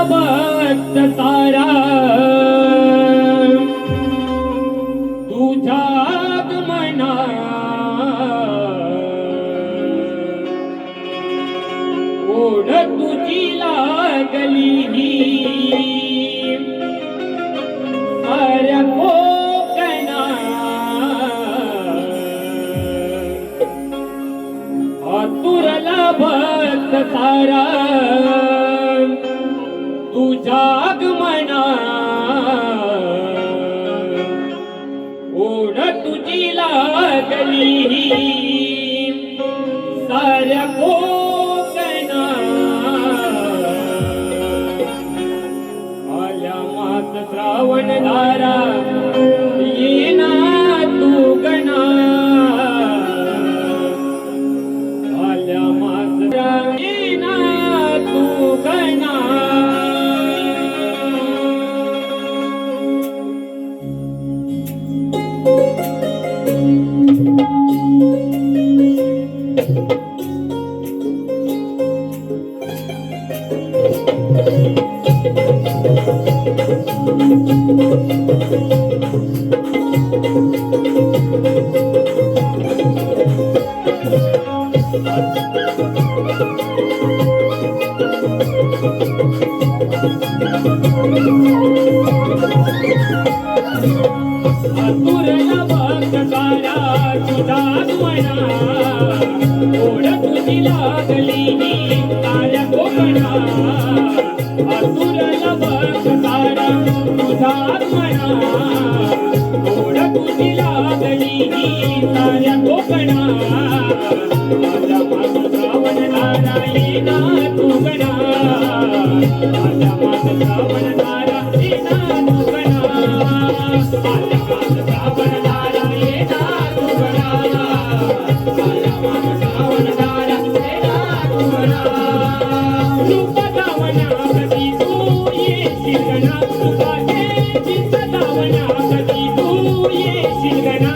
भक्त सारा तुझ्या आगमना ओढ तुझी लागली साऱ्या कोकणा आतुरला भक्त सारा तुझ्या आगमना ओढ तुझी लागली साऱ्या कोकणा आल्या मास श्रावण धारा येना तू गणा आल्या मास येना तू गणा आतुरला भक्त सारा तुझा आगमना ओढ तुझी लागली साऱ्या कोकणा आतुरला भक्त सारा तुझा आगमना ओढ तुझी लागली साऱ्या कोकणा माझा मास श्रावण धारा येना तू गणा माझा मास श्रावण धारा येना तू गणा माझा मास श्रावण धारा येना तू गणा माझा मास श्रावण धारा येना तू गणा रूप दावना कधी तू येशील गणा तुझे चित्त दावना कधी तू येशील गणा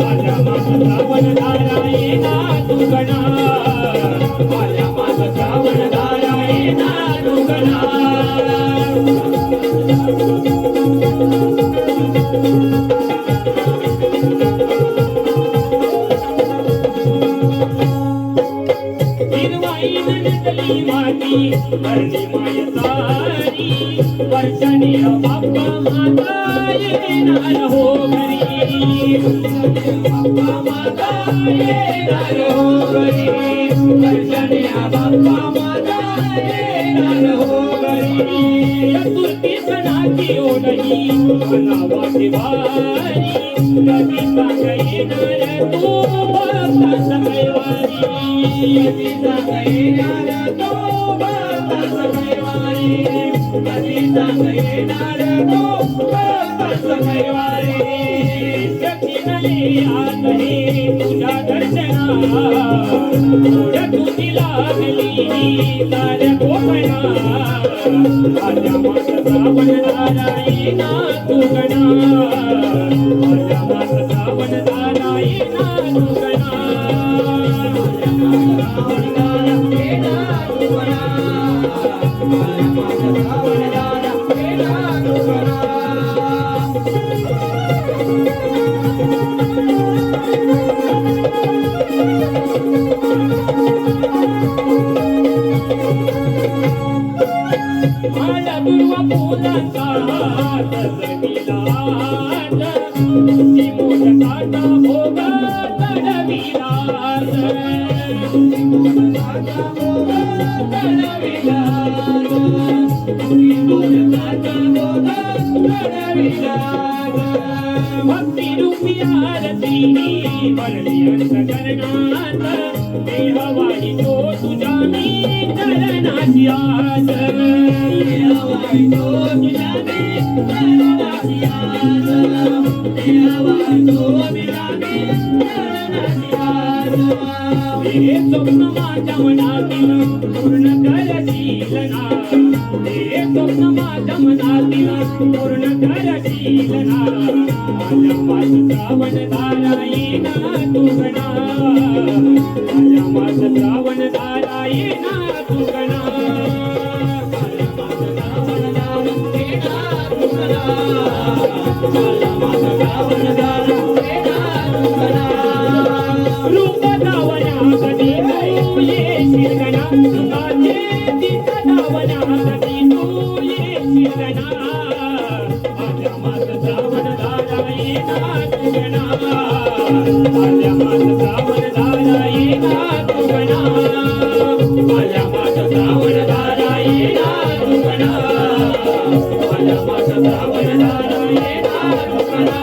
माझा मास श्रावण धारा येना तू गणा माझा मास श्रावण धारा येना तू गणा हिरवाईन नटली माती भरली माय सारी वर्षणी बाप्पा माता येणार हो घरी बाप्पा माता येणार हो घरी वर्षणी बाप्पा माता येणार हो घरी चतुर्थी सणाची ओढही नावाची वारी कधी सांग येणार तू भक्ता सगळवारी कधी सांग येणार तू भक्ता सगळवारी कधी सांग येणार तू भक्ता सगळवारी शक्तीनले आज हे तुझ्या दर्शना ओढ तुझी लागली साऱ्या कोकणा माझ्या मास श्रावण धारा येना तू गणा माझ्या मास श्रावण धारा येना तू गणा माझ्या मास श्रावण धारा येना तू गणा माझ्या मास श्रावण धारा येना तू गणा माझ्या दुर्वा फुलांचा सजविलास ती मोदकाचा भोग चढविलास ती मोदकाचा भोग चढविलास ती मोदकाचा भोग चढविलास भक्ती रूपी आरती भरली अंतकरणात देहवाणी तो तुझ्या मी चरणाची आस देहवाणी तो तुझ्या मी चरणाची आस देहवाणी तो तुझ्या मी चरणाची आस हे स्वप्न माझ्या मनातील पूर्ण करशील ना हे स्वप्न माझ्या मनातील पूर्ण करशील ना माझ्या मास श्रावण धारा येना तू गणा माझ्या मास श्रावण धारा येना तू गणा सुखाचे तिचा धावण्यासाठी तू येशील ना माझ्या मात श्रावण दादा येना तुगणा माझ्या मात श्रावण दादा येना तुगणा माझ्या मात श्रावण दादा येना तुगणा माझ्या मात श्रावण दादा येना तुगणा